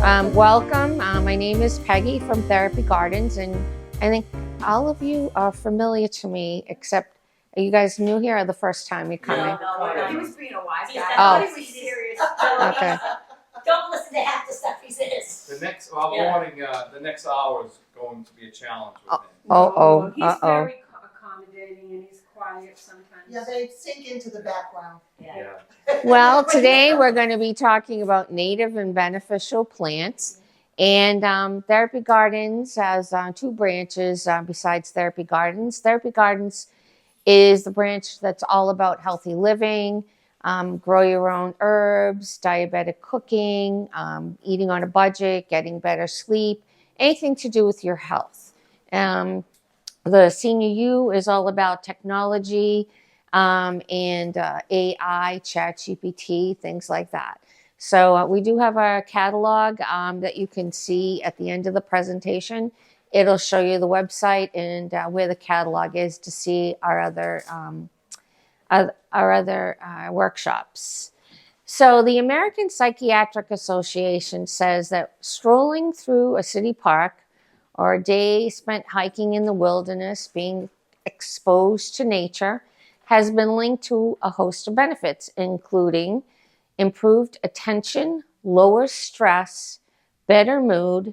Welcome. My name is Peggy from Therapy Gardens, and I think all of you are familiar to me, except are you guys new here or the first time you're coming? No, he was being a wise guy. Oh. I thought he was serious. Okay. Don't listen to half the stuff he says. The next, warning, the next hour is going to be a challenge with him. He's very accommodating and he's quiet sometimes. Yeah, they sink into the background. Yeah. Well, today we're going to be talking about native and beneficial plants. And Therapy Gardens has two branches besides Therapy Gardens. Therapy Gardens is the branch that's all about healthy living, grow your own herbs, diabetic cooking, eating on a budget, getting better sleep, anything to do with your health. The Senior U is all about technology and AI, ChatGPT, things like that. So we do have our catalog that you can see at the end of the presentation. It'll show you the website and where the catalog is to see our other workshops. So the American Psychiatric Association says that strolling through a city park or a day spent hiking in the wilderness, being exposed to nature, has been linked to a host of benefits, including improved attention, lower stress, better mood,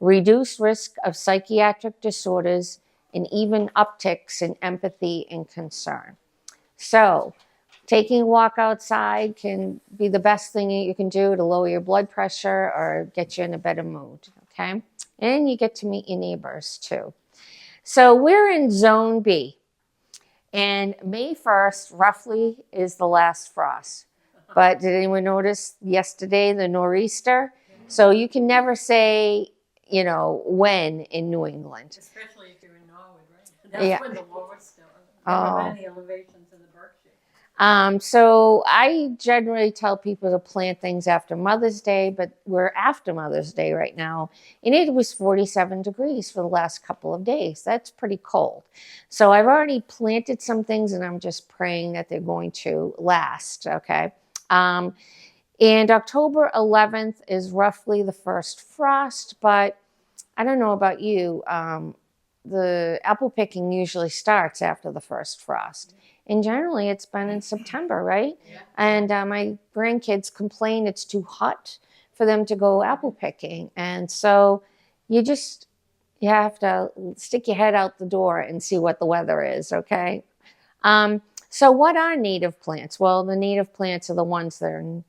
reduced risk of psychiatric disorders, and even upticks in empathy and concern. So, taking a walk outside can be the best thing that you can do to lower your blood pressure or get you in a better mood, okay? And you get to meet your neighbors too. So we're in Zone B. And May 1st, roughly, is the last frost. But did anyone notice yesterday the nor'easter? So you can never say, when in New England. Especially if you're in Norwood, right? That's when the lowest the elevations in the Berkshire. So I generally tell people to plant things after Mother's Day, but we're after Mother's Day right now. And it was 47 degrees for the last couple of days. That's pretty cold. So I've already planted some things and I'm just praying that they're going to last, okay? And October 11th is roughly the first frost, but I don't know about you. The apple picking usually starts after the first frost. And generally it's been in September, right? Yeah. And my grandkids complain it's too hot for them to go apple picking. And so you have to stick your head out the door and see what the weather is, okay? So what are native plants? Well, the native plants are the ones that are,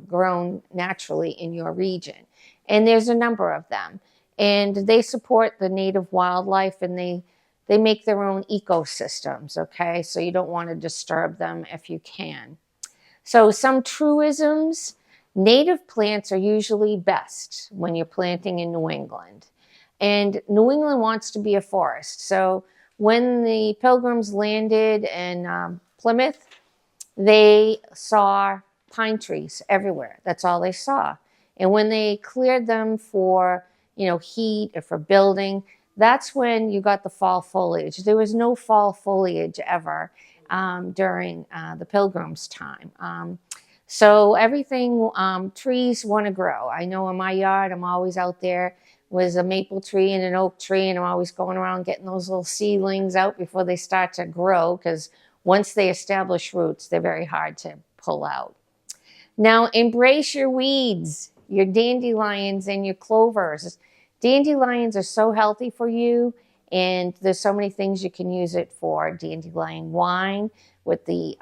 grown naturally in your region. And there's a number of them. And they support the native wildlife and they make their own ecosystems, okay? So you don't want to disturb them if you can. So some truisms, native plants are usually best when you're planting in New England. And New England wants to be a forest. So when the Pilgrims landed in Plymouth, they saw pine trees everywhere. That's all they saw. And when they cleared them for, heat or for building, that's when you got the fall foliage. There was no fall foliage ever during the Pilgrims' time. So everything, trees want to grow. I know in my yard, I'm always out there with a maple tree and an oak tree, and I'm always going around getting those little seedlings out before they start to grow, because once they establish roots, they're very hard to pull out. Now, embrace your weeds, your dandelions and your clovers. Dandelions are so healthy for you, and there's so many things you can use it for. Dandelion wine with the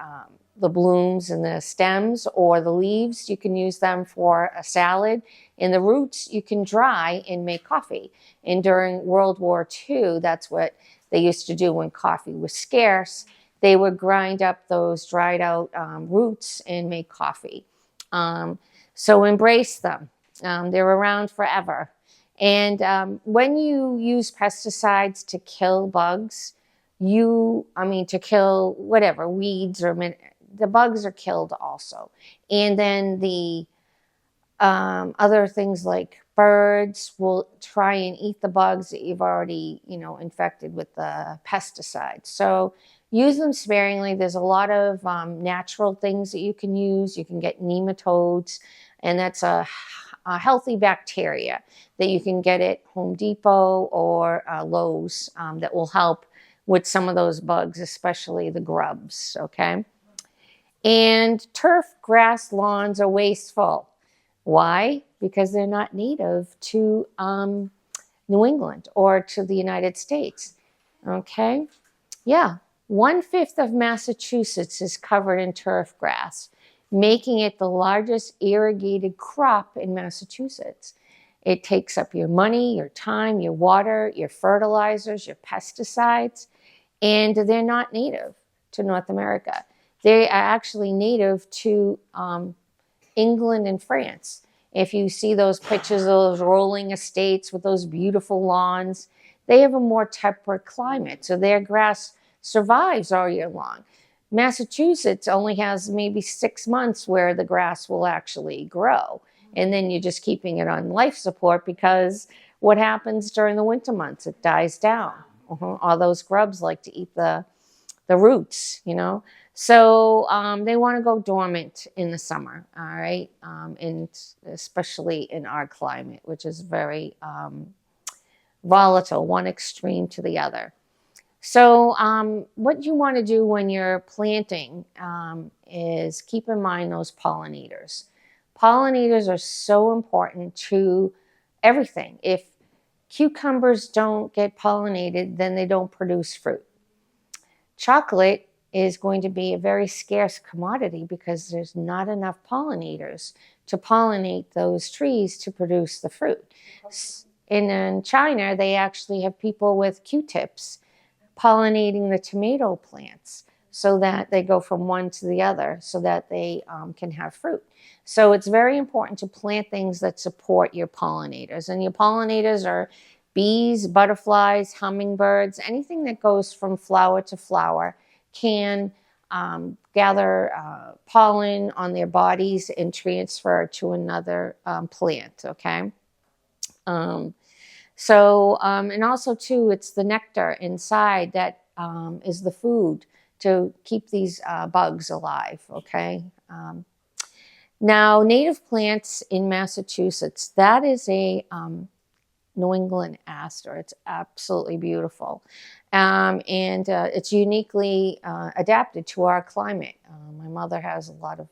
blooms and the stems, or the leaves, you can use them for a salad. And the roots you can dry and make coffee. And during World War II, that's what they used to do when coffee was scarce. They would grind up those dried out roots and make coffee. So embrace them. They're around forever. And when you use pesticides to kill bugs, to kill whatever, weeds or the bugs are killed also. And then the other things like birds will try and eat the bugs that you've already, infected with the pesticides. So use them sparingly. There's a lot of natural things that you can use. You can get nematodes, and that's a healthy bacteria that you can get at Home Depot or Lowe's that will help with some of those bugs, especially the grubs, okay? And turf grass lawns are wasteful. Why? Because they're not native to New England or to the United States, okay? Yeah, 1/5 of Massachusetts is covered in turf grass, making it the largest irrigated crop in Massachusetts. It takes up your money, your time, your water, your fertilizers, your pesticides, and they're not native to North America. They are actually native to England and France. If you see those pictures of those rolling estates with those beautiful lawns, they have a more temperate climate, so their grass survives all year long. Massachusetts only has maybe 6 months where the grass will actually grow, and then you're just keeping it on life support because what happens during the winter months? It dies down. All those grubs like to eat the roots, you know. So they want to go dormant in the summer, all right, and especially in our climate, which is very volatile, one extreme to the other. So what you want to do when you're planting is keep in mind those pollinators. Pollinators are so important to everything. If cucumbers don't get pollinated, then they don't produce fruit. Chocolate is going to be a very scarce commodity because there's not enough pollinators to pollinate those trees to produce the fruit. In China, they actually have people with Q-tips pollinating the tomato plants so that they go from one to the other so that they can have fruit. So it's very important to plant things that support your pollinators. And your pollinators are bees, butterflies, hummingbirds, anything that goes from flower to flower can gather pollen on their bodies and transfer to another plant, okay? And also too, it's the nectar inside that is the food to keep these bugs alive, okay? Now, native plants in Massachusetts, that is a New England aster. It's absolutely beautiful. And it's uniquely adapted to our climate. My mother has a lot of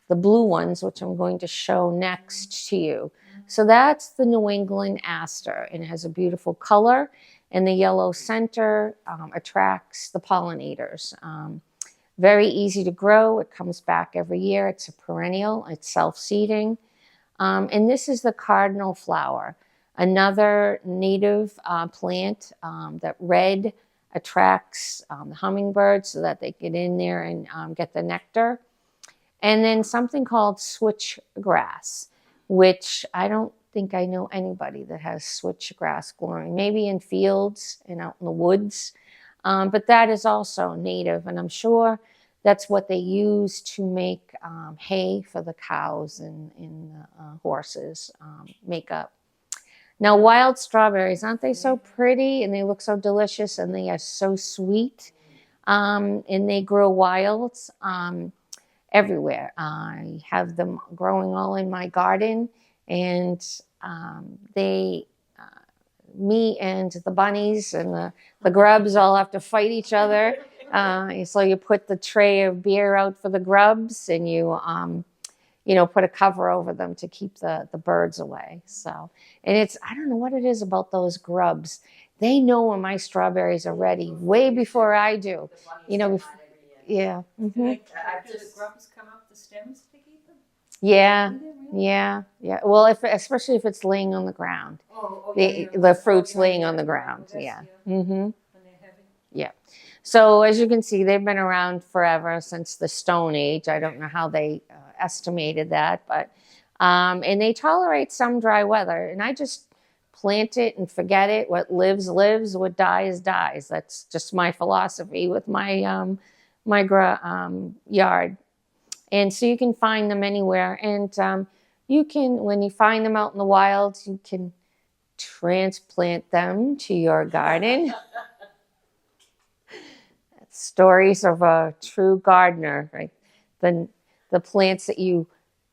the blue ones, which I'm going to show next to you. So that's the New England aster, and it has a beautiful color, and the yellow center attracts the pollinators. Very easy to grow. It comes back every year. It's a perennial. It's self-seeding. And this is the cardinal flower, another native plant that red attracts the hummingbirds so that they get in there and get the nectar. And then something called switchgrass, which I don't think I know anybody that has switchgrass growing. Maybe in fields and out in the woods. But that is also native, and I'm sure that's what they use to make hay for the cows and the horses make up. Now, wild strawberries, aren't they so pretty? And they look so delicious, and they are so sweet. And they grow wild everywhere. I have them growing all in my garden, and me and the bunnies and the grubs all have to fight each other. So you put the tray of beer out for the grubs, and you put a cover over them to keep the birds away. So, and I don't know what it is about those grubs. They know when my strawberries are ready way before I do. Yeah. Mm-hmm. Do the grubs come up the stems to keep them? Yeah. Yeah. Well, especially if it's laying on the ground. The fruit's laying on the ground. Yeah. Mm-hmm. When they're heavy? Yeah. So as you can see, they've been around forever, since the Stone Age. I don't know how they estimated that, but and they tolerate some dry weather. And I just plant it and forget it. What lives lives. What dies dies. That's just my philosophy with my yard. And so you can find them anywhere. And you can, when you find them out in the wild, you can transplant them to your garden. Stories of a true gardener, right? The plants that you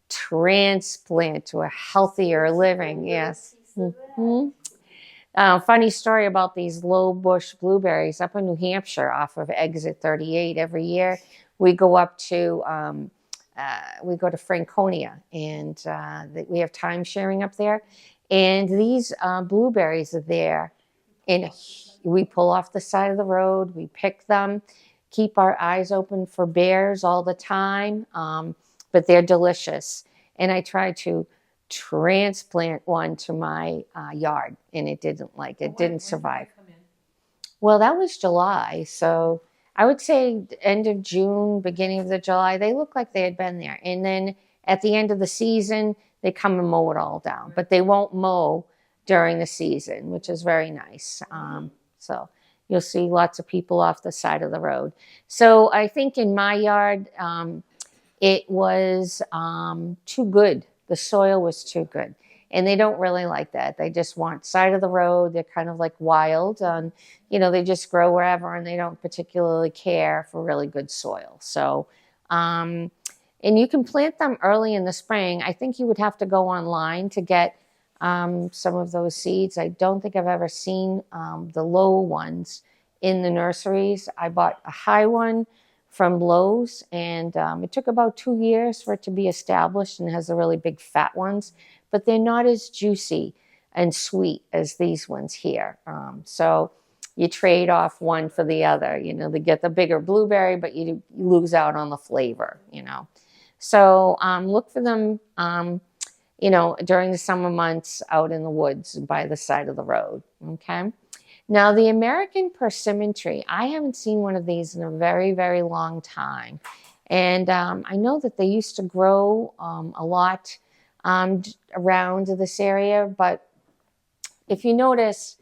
transplant to a healthier living. Yes. Funny story about these low bush blueberries up in New Hampshire off of exit 38. Every year we go up to Franconia, and we have time sharing up there, and these blueberries are there, and we pull off the side of the road, we pick them, keep our eyes open for bears all the time, but they're delicious. And I tried to transplant one to my yard, and it didn't survive. Well, that was July, so I would say end of June, beginning of the July. They look like they had been there, and then at the end of the season, they come and mow it all down. But they won't mow during the season, which is very nice. So you'll see lots of people off the side of the road. So I think in my yard, it was too good. The soil was too good. And they don't really like that. They just want side of the road. They're kind of like wild. They just grow wherever, and they don't particularly care for really good soil. So, and you can plant them early in the spring. I think you would have to go online to get some of those seeds. I don't think I've ever seen the low ones in the nurseries. I bought a high one from Lowe's, and it took about 2 years for it to be established, and has the really big fat ones, but they're not as juicy and sweet as these ones here. So you trade off one for the other. They get the bigger blueberry, but you lose out on the flavor. So look for them, during the summer months out in the woods by the side of the road. Okay. Now, the American persimmon tree, I haven't seen one of these in a very, very long time. And I know that they used to grow a lot around this area, but if you notice,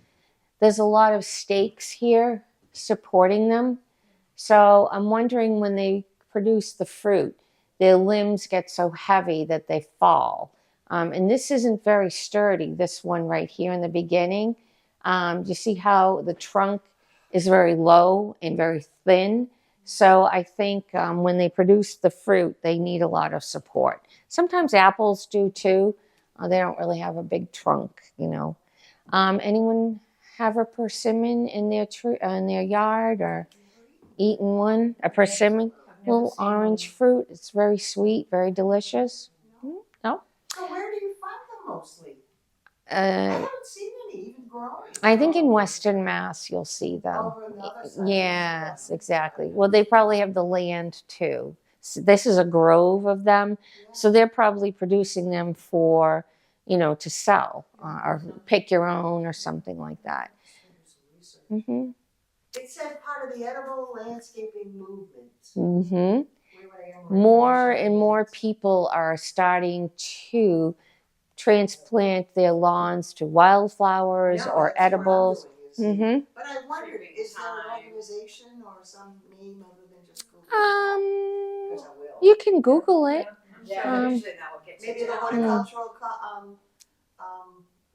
there's a lot of stakes here supporting them. So I'm wondering, when they produce the fruit, their limbs get so heavy that they fall. And this isn't very sturdy, this one right here in the beginning. You see how the trunk is very low and very thin? So I think when they produce the fruit, they need a lot of support. Sometimes apples do too. They don't really have a big trunk, Anyone have a persimmon in their yard, or eaten one? A persimmon, little orange fruit. It's very sweet, very delicious. No? So where do you find them mostly? I Uh, haven't seen any even growing. I think in Western Mass you'll see them. Over on the other side. Yes, exactly. Well, they probably have the land too. So this is a grove of them, so they're probably producing them for, to sell or pick your own or something like that. Mm-hmm. It said part of the edible landscaping movement. Mm-hmm. More and more people are starting to transplant their lawns to wildflowers or edibles. Mm-hmm. But I wondered, is there an organization or some name other than just Google? Because I will. You can Google it. Yeah, usually that will get Maybe you the down. horticultural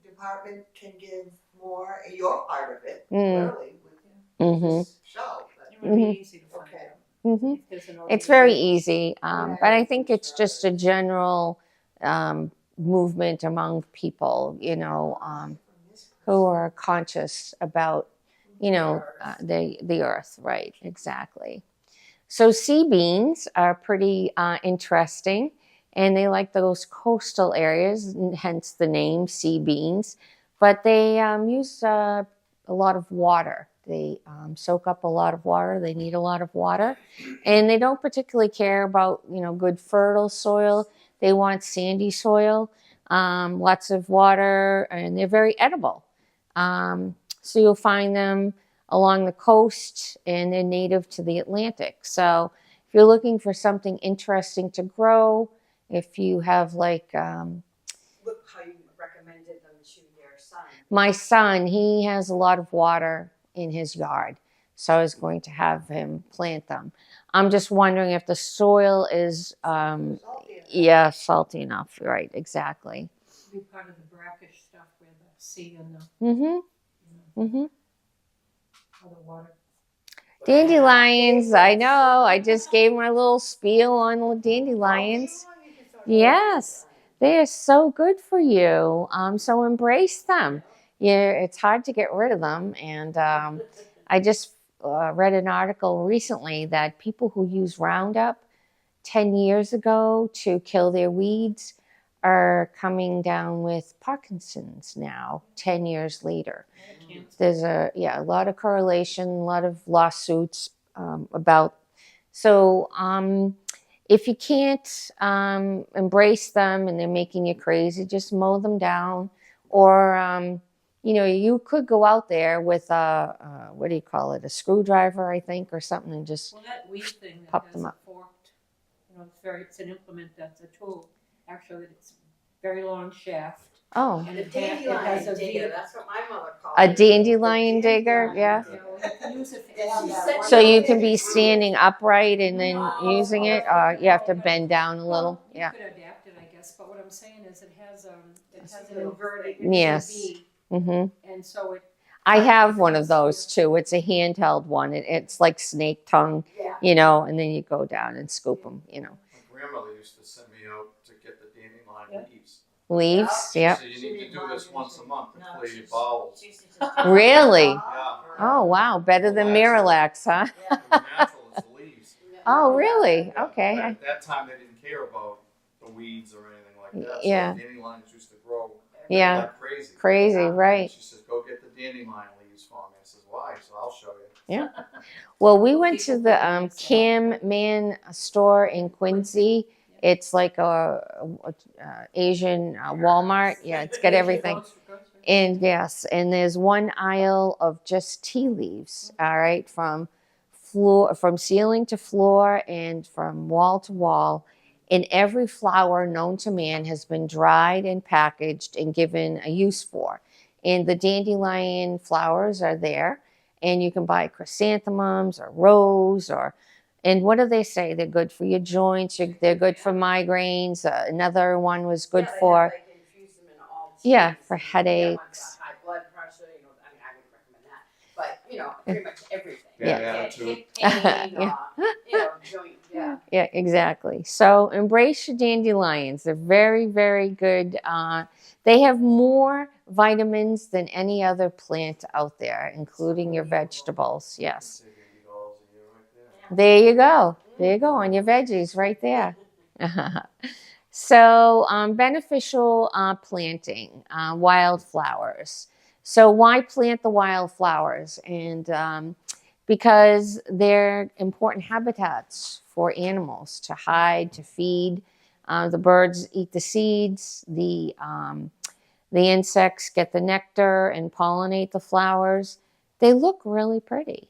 department can give more, your part of it, clearly, with this show. It would be easy to find Okay. out. Mm-hmm. If there's an It's very organization. easy, but I think it's just a general movement among people, who are conscious about, the earth. Right, exactly. So sea beans are pretty interesting, and they like those coastal areas, hence the name sea beans. But they use a lot of water. They soak up a lot of water. They need a lot of water. And they don't particularly care about, good fertile soil. They want sandy soil, lots of water, and they're very edible. So you'll find them along the coast, and they're native to the Atlantic. So if you're looking for something interesting to grow, if you have Look how you recommended them to your son. my son, he has a lot of water in his yard, so I was going to have him plant them. I'm just wondering if the soil is, salty enough. Right, exactly. Be part of the brackish stuff where the sea and Mm-hmm. other water. Dandelions, I know. I just gave my little spiel on dandelions. Yes, they are so good for you. So embrace them. Yeah, it's hard to get rid of them. And I just read an article recently that people who use Roundup 10 years ago to kill their weeds are coming down with Parkinson's now, 10 years later. There's a lot of correlation, a lot of lawsuits about. So if you can't embrace them and they're making you crazy, just mow them down. Or, you could go out there with what do you call it, a screwdriver, I think, or something, and just Well, that weed thing that pop has them a up. forked, it's an implement that's a tool. Actually, it's very long shaft. Oh, And The it dandelion has a digger, V. that's what my mother called a it. dandelion digger, yeah. You can use it for Yeah, any- that So you one- can be standing upright and then using it, or you have to bend down a little. Well, you Yeah. could adapt it, I guess, but what I'm saying is it has an inverted. Yes. It's a V, Mm-hmm. and so it. I have one of those too. It's a handheld one. It's like snake tongue, Yeah. and then you go down and scoop them, My grandmother used to send me out to get the dandelion leaves. Leaves, She yep. said you need to do this once a month to No, clear your she's- bowels. Really? Yeah. Oh, wow. Better than Miralax, huh? It was natural as the leaves. Oh, really? Yeah. Okay. But at that time, they didn't care about the weeds or anything like that. Yeah. So the dandelions used to grow Yeah. like crazy. Crazy, right. She says, go get the dandelion leaves for me. I says, why? So I'll show you. Well, we went to the Cam Man store in Quincy. It's like a Asian Walmart. Yeah, it's got everything. And yes, and there's one aisle of just tea leaves, all right, from ceiling to floor and from wall to wall. And every flower known to man has been dried and packaged and given a use for. And the dandelion flowers are there, and you can buy chrysanthemums or rose and what do they say? They're good for your joints. They're good for migraines. Another one was good for for headaches. High blood pressure, I wouldn't recommend that, but, pretty much everything. Yeah. Hip pain, joint, Yeah, exactly. So embrace your dandelions. They're very, very good. They have more vitamins than any other plant out there, including your vegetables. Yes. Save $80 a year right there. There you go. There you go on your veggies right there. So beneficial planting, wildflowers. So why plant the wildflowers? And because they're important habitats for animals to hide, to feed. The birds eat the seeds. The insects get the nectar and pollinate the flowers. They look really pretty.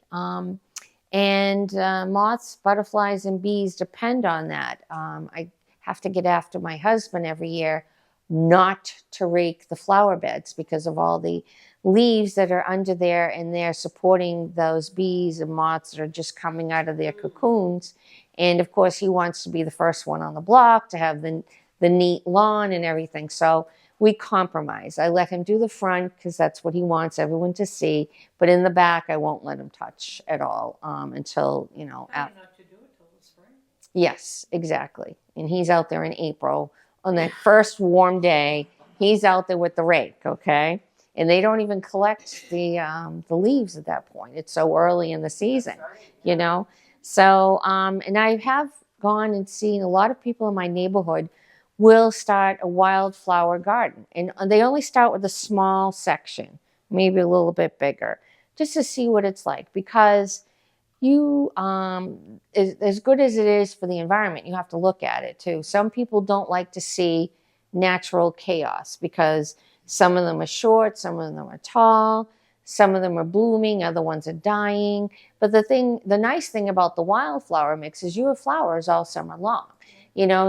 And moths, butterflies, and bees depend on that. I have to get after my husband every year not to rake the flower beds because of all the leaves that are under there, and they're supporting those bees and moths that are just coming out of their cocoons. And of course, he wants to be the first one on the block to have the neat lawn and everything. So we compromise. I let him do the front because that's what he wants everyone to see. But in the back, I won't let him touch at all until, Not to do it till the spring. Yes, exactly. And he's out there in April on that first warm day. He's out there with the rake, okay? And they don't even collect the leaves at that point. It's so early in the season, So, and I have gone and seen a lot of people in my neighborhood will start a wildflower garden. And they only start with a small section, maybe a little bit bigger, just to see what it's like. Because as good as it is for the environment, you have to look at it too. Some people don't like to see natural chaos because some of them are short, some of them are tall, some of them are blooming, other ones are dying. But the nice thing about the wildflower mix is you have flowers all summer long.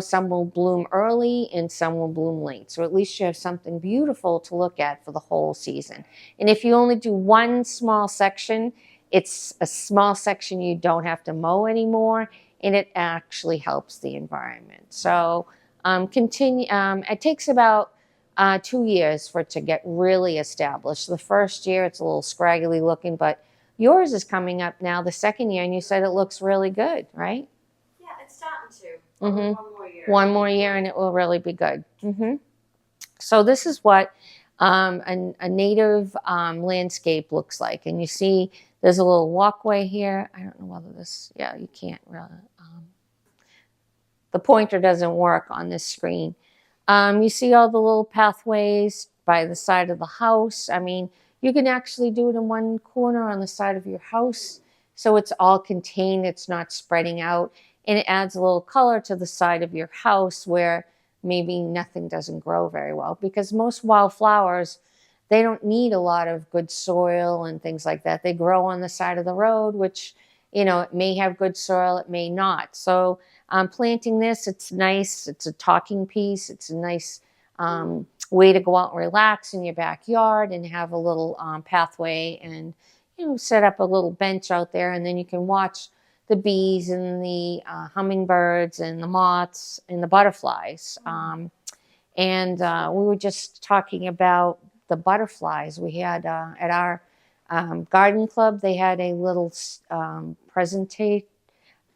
Some will bloom early and some will bloom late. So at least you have something beautiful to look at for the whole season. And if you only do one small section, it's a small section you don't have to mow anymore, and it actually helps the environment. So it takes about 2 years for it to get really established. The first year, it's a little scraggly looking, but yours is coming up now the second year, and you said it looks really good, right? Yeah, it's starting to. Mhm. One more year. 1 more year and it will really be good. So this is what a native landscape looks like. And you see there's a little walkway here. I don't know whether this, yeah, you can't really, the pointer doesn't work on this screen. You see all the little pathways by the side of the house. I mean, you can actually do it in one corner on the side of your house. So it's all contained, it's not spreading out. And it adds a little color to the side of your house where maybe nothing doesn't grow very well. Because most wildflowers, they don't need a lot of good soil and things like that. They grow on the side of the road, which, you know, it may have good soil, it may not. So planting this, it's nice. It's a talking piece. It's a nice way to go out and relax in your backyard and have a little pathway and, you know, set up a little bench out there. And then you can watch the bees and the hummingbirds and the moths and the butterflies. And we were just talking about the butterflies. We had at our garden club, they had a little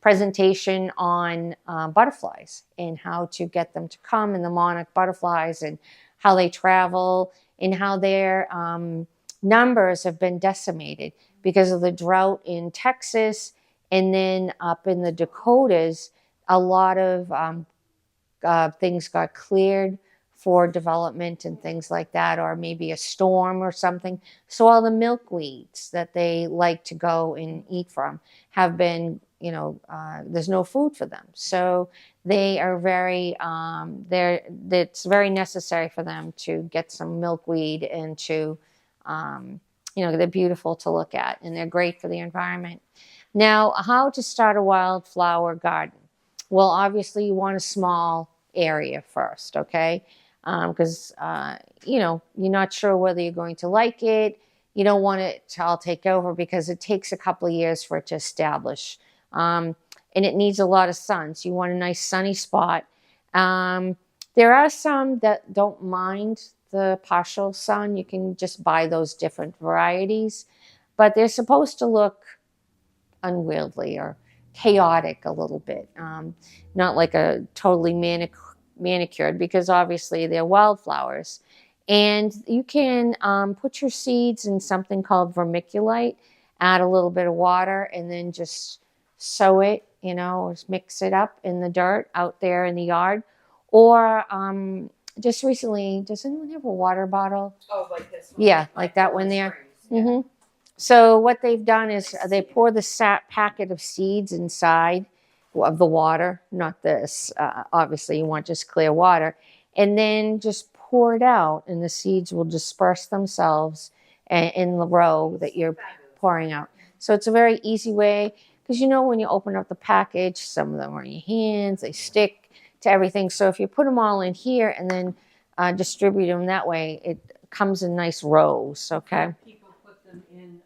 presentation on butterflies and how to get them to come, and the monarch butterflies and how they travel and how their numbers have been decimated because of the drought in Texas. And then up in the Dakotas, a lot of things got cleared for development and things like that, or maybe a storm or something. So all the milkweeds that they like to go and eat from have been, you know, there's no food for them. So they are very, it's very necessary for them to get some milkweed and to, you know, they're beautiful to look at and they're great for the environment. Now, how to start a wildflower garden? Well, obviously you want a small area first, okay? Because, you know, you're not sure whether you're going to like it. You don't want it to all take over because it takes a couple of years for it to establish. And it needs a lot of sun. So you want a nice sunny spot. There are some that don't mind the partial sun. You can just buy those different varieties. But they're supposed to look unwieldy or chaotic a little bit. Not like a totally manicured, because obviously they're wildflowers. And you can put your seeds in something called vermiculite, add a little bit of water, and then just sow it, you know, or mix it up in the dirt out there in the yard. Or just recently, does anyone have a water bottle? Oh, like this one? Yeah, like that one there. Springs, So what they've done is they pour the packet of seeds inside of the water, not this. Obviously, you want just clear water. And then just pour it out, and the seeds will disperse themselves in the row that you're pouring out. So it's a very easy way, because you know when you open up the package, some of them are in your hands, they stick to everything. So if you put them all in here and then distribute them that way, it comes in nice rows, okay? People put them in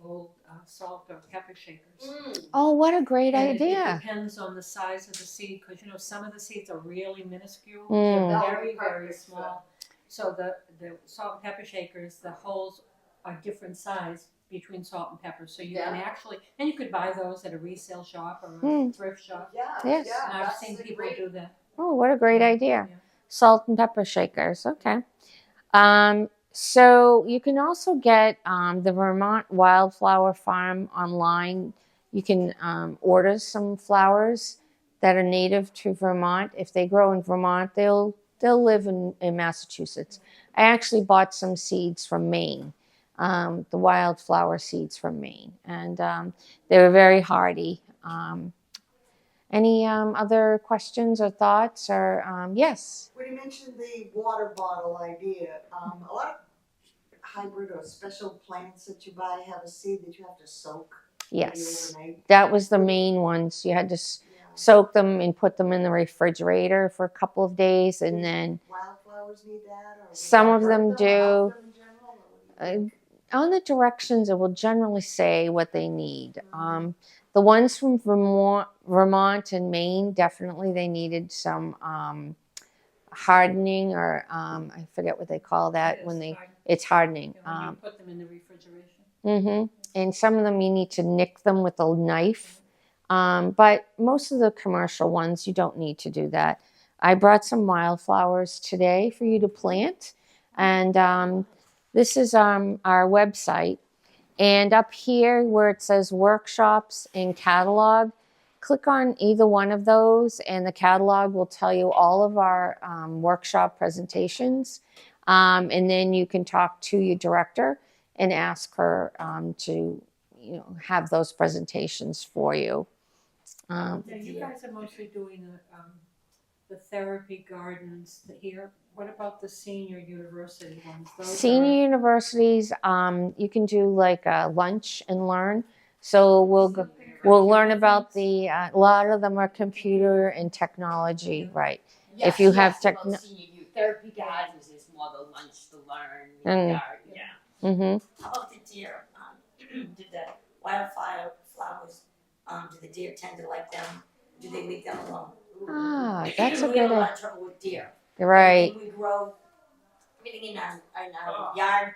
old salt or pepper shakers. Oh, what a great And idea. It depends on the size of the seed, because, you know, some of the seeds are really minuscule. Mm. They're That would very, be very perfect for- small. So the salt and pepper shakers, the holes are different size between salt and pepper. So you can actually, and you could buy those at a resale shop or a thrift shop. Yeah, Yes. yeah, And I've that's seen a people great. do that. Oh, what a great idea. Yeah. Salt and pepper shakers. Okay. So you can also get the Vermont Wildflower Farm online. You can order some flowers that are native to Vermont. If they grow in Vermont, they'll live in Massachusetts. I actually bought some seeds from Maine, the wildflower seeds from Maine, and they were very hardy. Any other questions or thoughts? Or yes. When you mentioned the water bottle idea, a lot of hybrid or special plants that you buy have a seed that you have to soak. maybe Yes. overnight. That was the main ones. You had to Yeah. soak them and put them in the refrigerator for a couple of days, and then Wildflowers need that, or would Some that of hurt them or do. help them in general, or what do you think? on the directions, it will generally say what they need. The ones from Vermont and Maine, definitely they needed some hardening, or I forget what they call that It when is they. hard. It's hardening. When you put them in the refrigeration. And some of them you need to nick them with a knife But most of the commercial ones, you don't need to do that. I brought some wildflowers today for you to plant. And this is our website. And up here where it says workshops and catalog, click on either one of those, and the catalog will tell you all of our workshop presentations. And then you can talk to your director and ask her to, have those presentations for you. Now, you guys are mostly doing the therapy gardens here. What about the senior university ones? Those Senior universities, you can do like a lunch and learn. So we'll learn about a lot of them are computer and technology, right? If you have well, senior youth therapy gardens is more the lunch to learn. Yeah. Mm-hmm. How about the deer? Did the wildfire flowers, do the deer tend to like them? Do they leave them alone? Ah, that's a We have good a lot of trouble with deer. right. Everything we grow, everything in our yard,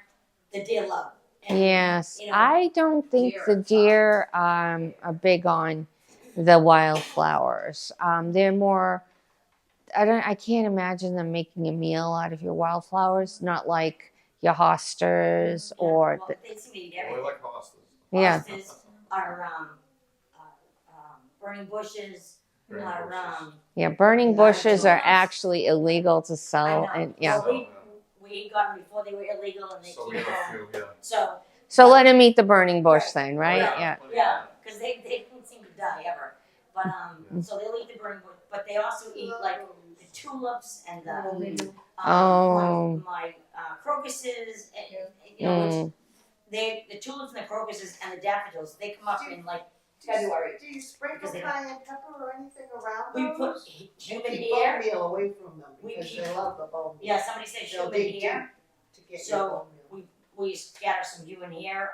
the deer love. And, Yes, you know, I don't think deer the are deer are big on the wildflowers. They're more. I can't imagine them making a meal out of your wildflowers. Not like your hosters or. well, they seem to eat Well, we everything. like hostas. Yeah. Hostas, our burning bushes, Burning our bushes. Yeah, burning Yeah, bushes are tulips. actually illegal to sell, I know. and yeah. Well, we got them before they were illegal, and they So we keep have a going. few, yeah. So let him eat the burning bush Right. then, right? Right. Yeah. yeah, because they don't seem to die ever. But so they'll eat the burning bush, but they also eat like the tulips and the Oh. my crocuses, and, you know, which the tulips and the crocuses and the daffodils, they come up in like February. Do you sprinkle Because they don't- cayenne pepper or anything around We those? put And human keep hair. bone meal away from them We because keep- they love the bone meal. Yeah, somebody said They'll human dig hair. deep to get So, your bone meal. We scatter some human hair.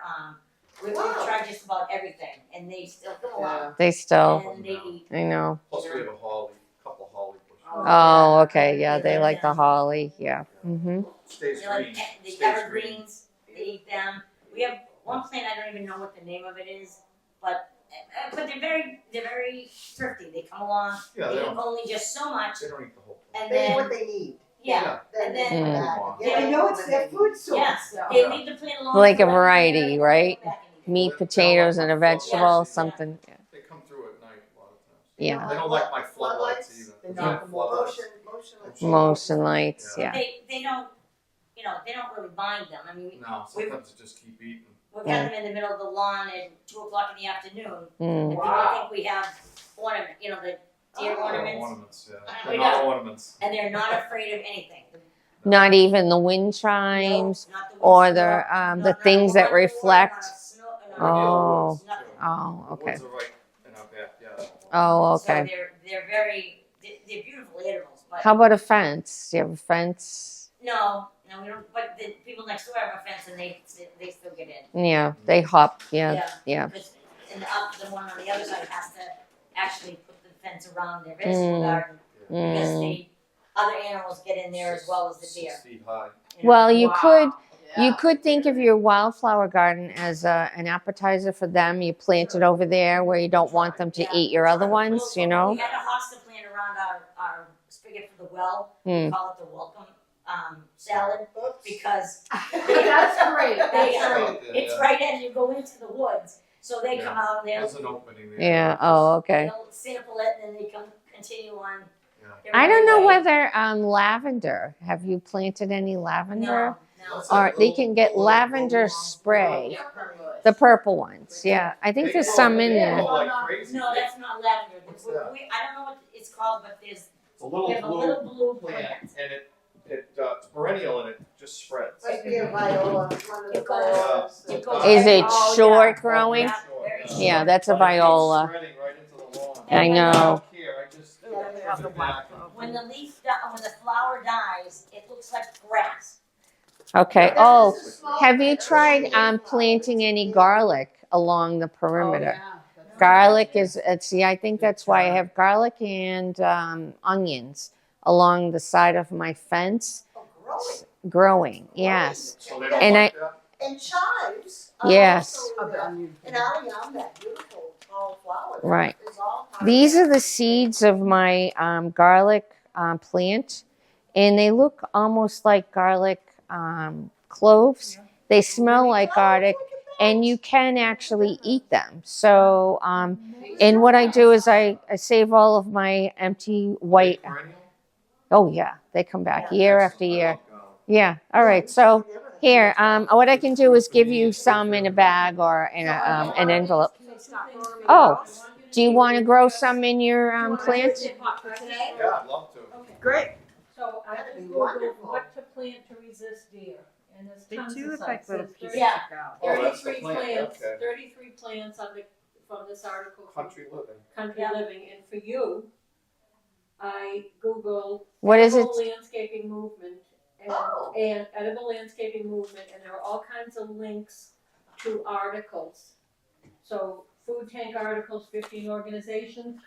We Wow. try just about everything, and they still come along. They still, And they eat. I know. Plus we have a couple holly bushes. Oh, okay, yeah, they like the holly, yeah. Mm-hmm. Stays They like green. the Stays evergreens. They eat them. We have one plant. I don't even know what the name of it is, but they're very thrifty. They come along. Yeah, They they eat don't, only just so much, they don't eat the whole plant. and They eat then what they need. yeah, and They then come Mm. back. Yeah, They know it's their food source. yes, so. they leave the plant alone. Like a for variety, year, and then they right? go back and eat it. Meat, potatoes, and a vegetable, something, They come through at night a lot of times. yeah. They don't like my floodlights either. They Yeah, knock them floodlights. Motion lights, yeah. They don't, they don't really mind them. I mean, No, sometimes they just keep eating. we've had them in the middle of the lawn at 2:00 in the afternoon. Mm. And people think we have ornament, the deer Oh. ornaments, Ornaments, yeah. We They're not know. ornaments. and they're not afraid of anything. Not even the wind chimes No, not the or woods, the things that reflect. Oh. Oh, The okay. woods are right in our backyard. Oh, So okay. they're beautiful animals, but How about a fence? Do you have a fence? no, we don't. But the people next door have a fence, and they still get in. Yeah, they hop. Yeah, yeah. Because the one on the other side has to actually put the fence around their vegetable garden because Mm. other animals get in there as well as the deer. 6 feet high. Well, you could. Yeah. You could think of your wildflower garden as an appetizer for them. You plant it over there where you don't want them to eat your other ones, We you know? had a hosta plant around our spigot for the well. Hmm. We call it the welcome salad because That's great. they, That's great. it's right as you go into the woods. So they come out and There's an opening there. Yeah, oh, okay. they'll sample it and then they continue on. Yeah. their I don't merry know way. whether lavender. Have you planted any lavender? No. That's Or like they little- can get little- lavender little- spray. Yeah, perfect. The purple ones, yeah. I think They there's grow- some in they there. grow like crazy. No, that's not lavender. What's that? I don't know what it's called, but It's a little we have a blue little blue plant, plant. and it's perennial and it just spreads. Might be a viola, one of the It goes- violas. it goes- Is it Oh, short yeah. growing? Yeah, very short. Yeah, that's a But it's viola. spreading right into the lawn. I know. I don't care, I just Yeah, they have trim the it back. When the flower dies, it looks like grass. Okay. But Oh, this is a small have you plant. tried Flowers. planting any garlic along the perimeter? Oh, yeah. That's Garlic is, see, I think that's why I have garlic and onions along the side of my fence Oh, growing. growing. Yes. So they don't And like that? And chives. are Yes. also, Of the onion. in our yum, that beautiful all flowers. Right. It's all part of These are that. the seeds of my garlic plant, and they look almost like garlic cloves. They smell like garlic, and you can actually eat them. So, and what I do is I save all of my empty white. Perennial? Oh yeah, they come back year after Excellent. I year. love garlic. Yeah. All right. So here, what I can do is give you some in a bag or in an envelope. Oh, do you want to grow some in your plants? Yeah, I'd love to. Okay. Great. So I That'd just be Googled wonderful. what to plant to resist deer, and there's They tons do of look like sites. little There's pieces 30 Yeah. of garlic. Oh, that's the 33 plant, plants, okay. 33 plants from this article from Country living. Country Yeah. Living, and for you, I Googled What is edible it? landscaping movement Oh. and edible landscaping movement, and there are all kinds of links to articles. So food tank articles, 15 organizations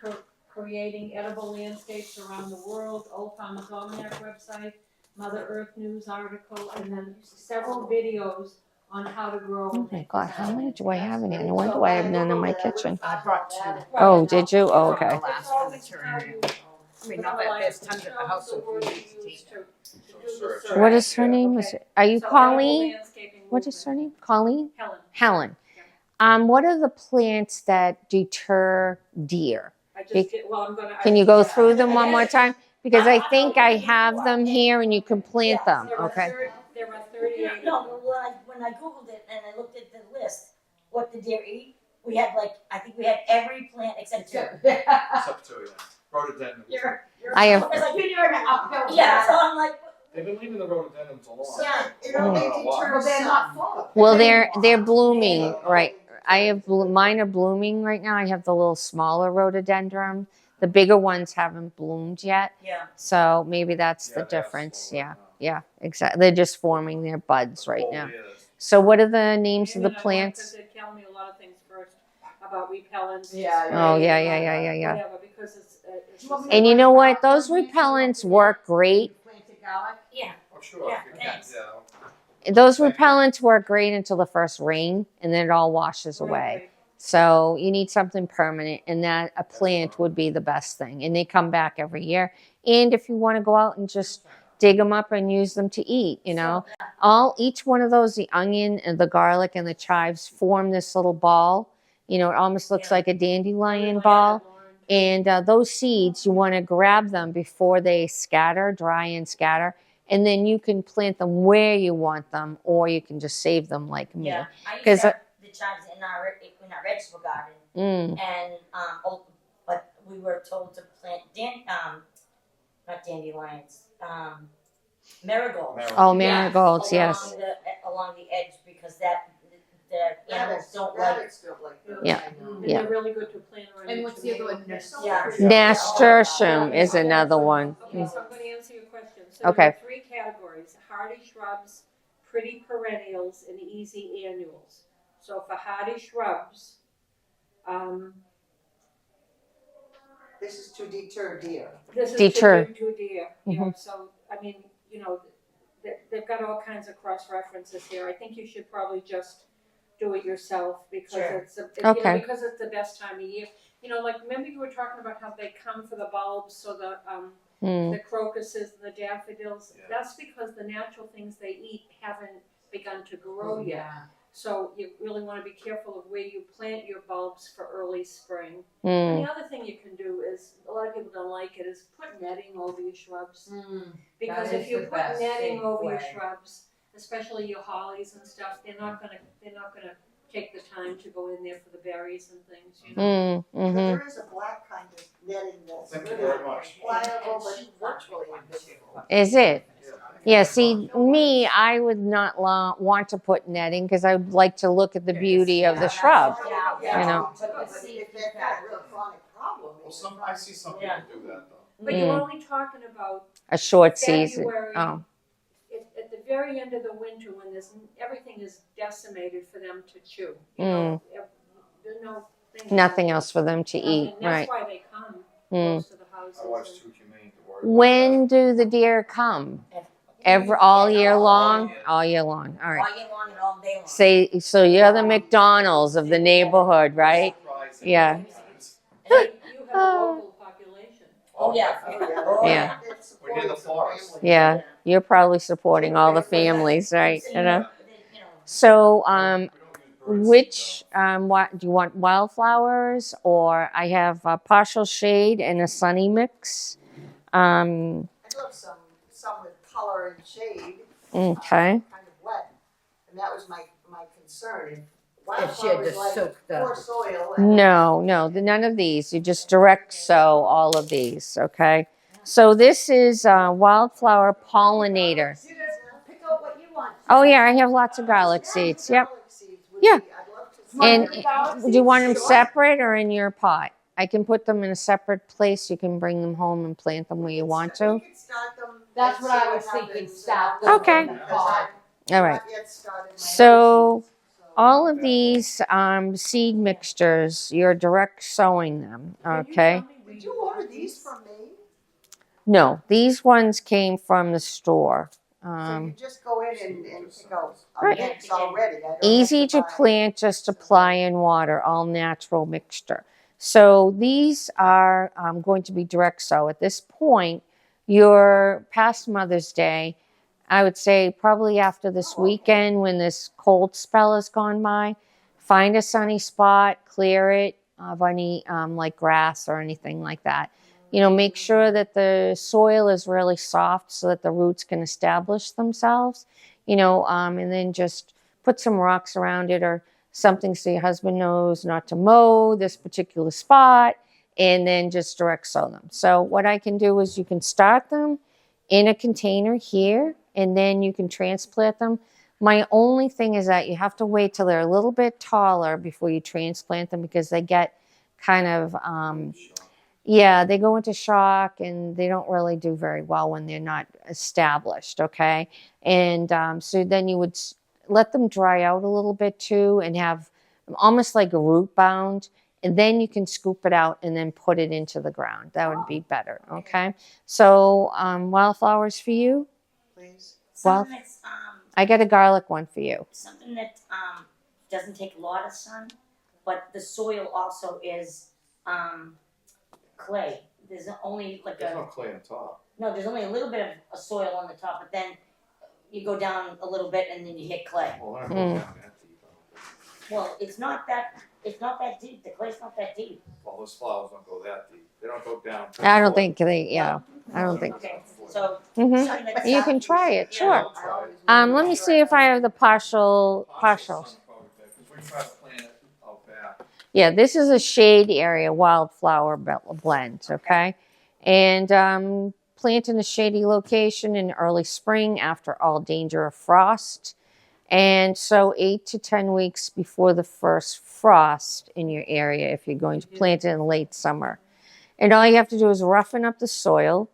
creating edible landscapes around the world, Old Farmer's Almanac website, Mother Earth News article, and then several videos on how to grow. Oh my God, how many do I have in here? No wonder why I have none in my kitchen. I brought two. Right. Oh, did you? Oh, From the okay. It's last always one, how too. you I mean, not that there's tons at the house, so if you need to take them. to do the search. What is her name? Okay. Are you So Colleen? edible landscaping What is her movement. name? Colleen? Helen. Helen. Yeah. What are the plants that deter deer? I just did, well, I'm gonna. Can you go through them one more time? Because I think I have them here and you can plant them, There are okay? There are 38. No, when I Googled it and I looked at the list, what the deer eat, we had I think we had every plant except two. Except two, yeah. Rhododendrons. I have, It's like, You're in an uphill yeah, so battle. I'm like, They've been leaving the rhododendrons alone. So Yeah. it only Oh, wow. deters Well, they're some. not full. well, they're blooming, right? I have, mine are blooming right now. I have the little smaller rhododendron. The bigger ones haven't bloomed yet. yeah. So maybe that's Yeah, the they are difference. slow Yeah, right now. yeah, exactly. They're just forming their buds right Oh, now. yes. So what are the names of the Because plants? they're telling me a lot of things first about repellents. Yeah, Oh, yeah. Whatever, because it's You want me just. And you know what? Those repellents work great. You planted garlic? Yeah. Oh, sure. Yeah, if you can, thanks. yeah. Those repellents work great until the first rain, and then it all washes away. Right. So you need something permanent, and that a plant would be the best thing. And they come back every year. And if you want to go out and just dig them up and use them to eat, each one of those, the onion and the garlic and the chives, form this little ball. It almost looks Yeah. like a dandelion ball. And those seeds, you want to grab them before they dry and scatter. And then you can plant them where you want them, or you can just save them like me. Yeah. I used 'Cause, to have the chives in our vegetable garden, Mm. and but we were told to plant not dandelions, marigolds. Oh, marigolds, along yes. along the edge because the animals don't like. Rabbits don't like those, Yeah. I know. And Yeah. they're really good to plant around. And what's the other one? Yeah. Nasturtium is another one. Okay, so I'm going to answer your question. So Okay. there are 3 categories: hardy shrubs, pretty perennials, and easy annuals. So for hardy shrubs, This is to deter deer. this is Deter. to deer. So I mean, they've got all kinds of cross references here. I think you should probably just do it yourself because Sure. Okay. because it's the best time of year. Like remember you were talking about how they come for the bulbs, so the crocuses and the daffodils. Yeah. That's because the natural things they eat haven't begun to grow yet. So you really want to be careful of where you plant your bulbs for early spring. And the other thing you can do is, a lot of people don't like it, is put netting over your shrubs. Because That if is you the put best, netting safe over your way. shrubs, especially your hollies and stuff, they're not gonna take the time to go in there for the berries and things. Mm, But mm-hmm. there is a black kind of netting that's Thank you really very much. pliable, but virtually invisible. Is it? Yeah. Yeah, see, me, I would not want to put netting because I would like to look at the beauty of the shrub. Yeah. You know. But if they've got a real chronic problem. Well, I see some people Yeah. do that though. But you're only talking about A short season. February. Oh, At the very end of the winter when everything is decimated for them to chew. There's no thing. nothing else for them to Nothing. eat, right? That's why they come Mm. close to the houses. My wife's too humane to worry about When do the deer come? All year long? All year long, all right. All year long and all day long. So you're the McDonald's of the neighborhood, right? Surprising. Yeah. And you have a local population. Oh, yeah. Yeah. It's We're near the supporting forest. families. Yeah, you're probably supporting all the families, right? You know. You know, So, We don't use bird seed, which what do you want? Wildflowers, or I have a partial shade and a sunny mix. I'd love some with color and shade. Okay. Kind of wet, and that was my concern. If she had to Wildflowers like soak the. poor soil. And No, none of these. You just direct sow all of these. Okay. So this is wildflower pollinator. You just pick out what you want. Oh yeah, I have lots of garlic seeds. Yep. garlic seeds would Yeah. be- I'd love to see And that. do you want them separate or in your pot? I can put them in a separate place. You can bring them home and plant them where you want to. We could start them That's and what see I was thinking, happens. stop And I'll- Okay. in the pot. All right. Not yet started my So seeds, so- all of these seed mixtures, you're direct sowing them. Okay. Did you order these from Maine? No, these ones came from the store. So you just go in and pick out a Right. mix already. I don't have Easy to buy. plant, just apply in water, all natural mixture. So these are going to be direct sow. At this point, you're past Mother's Day. I would say probably after this weekend when this cold spell has gone by, find a sunny spot, clear it of any like grass or anything like that. You know, make sure that the soil is really soft so that the roots can establish themselves, you know, and then just put some rocks around it or something so your husband knows not to mow this particular spot, and then just direct sow them. So what I can do is you can start them in a container here, and then you can transplant them. My only thing is that you have to wait till they're a little bit taller before you transplant them because they get kind of, yeah, they go into shock and they don't really do very well when they're not established, okay? And so then you would let them dry out a little bit too and have almost like a root bound, and then you can scoop it out and then put it into the ground. That would be better, okay? So wildflowers for you? Please. something that's, I got a garlic one for you. something that, doesn't take a lot of sun, but the soil also is, clay. There's only like There's no clay on top. no, there's only a little bit of a soil on the top, but then you go down a little bit and then you hit clay. Well, I don't go down that deep. Well, it's not that deep. The clay's not that deep. Well, those flowers don't go that deep. They don't go down. I don't think they, yeah, I don't think. Okay, so Mhm. something that's You can try it, Yeah. sure. I always wanted Let to me try see if I have the partials. Because we try to plant it out back. Yeah, this is a shade area wildflower blend, okay? And plant in a shady location in early spring after all danger of frost. And so 8 to 10 weeks before the first frost in your area if you're going to plant it in late summer. And all you have to do is roughen up the soil,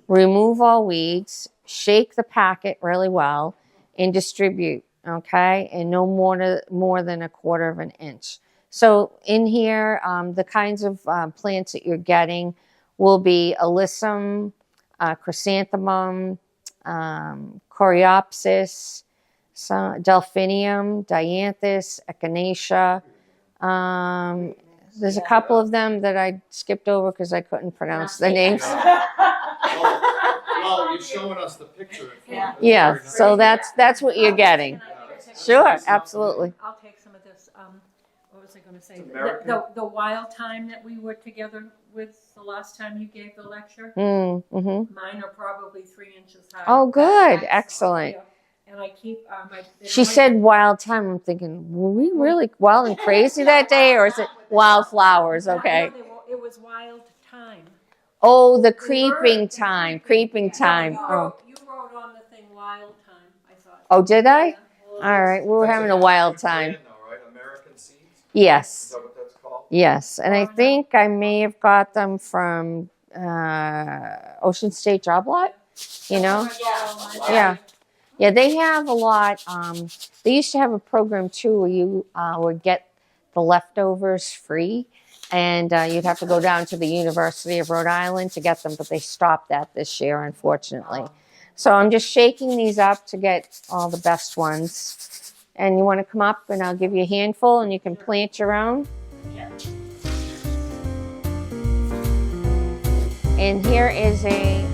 remove all weeds, shake the packet really well, and distribute, okay? And no more than 1/4 of an inch. So in here, the kinds of plants that you're getting will be alyssum, chrysanthemum, coreopsis, delphinium, dianthus, echinacea. There's a couple of them that I skipped over because I couldn't pronounce the names. Well, you're showing us the picture. Yeah. Yeah, so that's what you're getting. Sure, absolutely. I'll take some of this, what was I gonna say? It's American. The wild time that we were together with the last time you gave the lecture, Mm-hmm. mine are probably 3 inches high. Oh, good, excellent. Yeah. And I keep, She said wild time. I'm thinking, were we really wild and crazy that day, or is it wildflowers? Okay. It was wild time. Oh, the creeping time. Oh, You wrote on the thing wild time, I thought. oh, did I? Yeah, well, All right, we were having a wild time. Brand though, right? American seeds? Is Yes, that what that's called? yes, and I think I may have got them from Ocean State Job Lot. You know. Yeah. Yeah, they have a lot. They used to have a program too where you would get the leftovers free, and you'd have to go down to the University of Rhode Island to get them, but they stopped that this year, unfortunately. So I'm just shaking these up to get all the best ones. And you want to come up, and I'll give you a handful, and you can plant your own. And here is a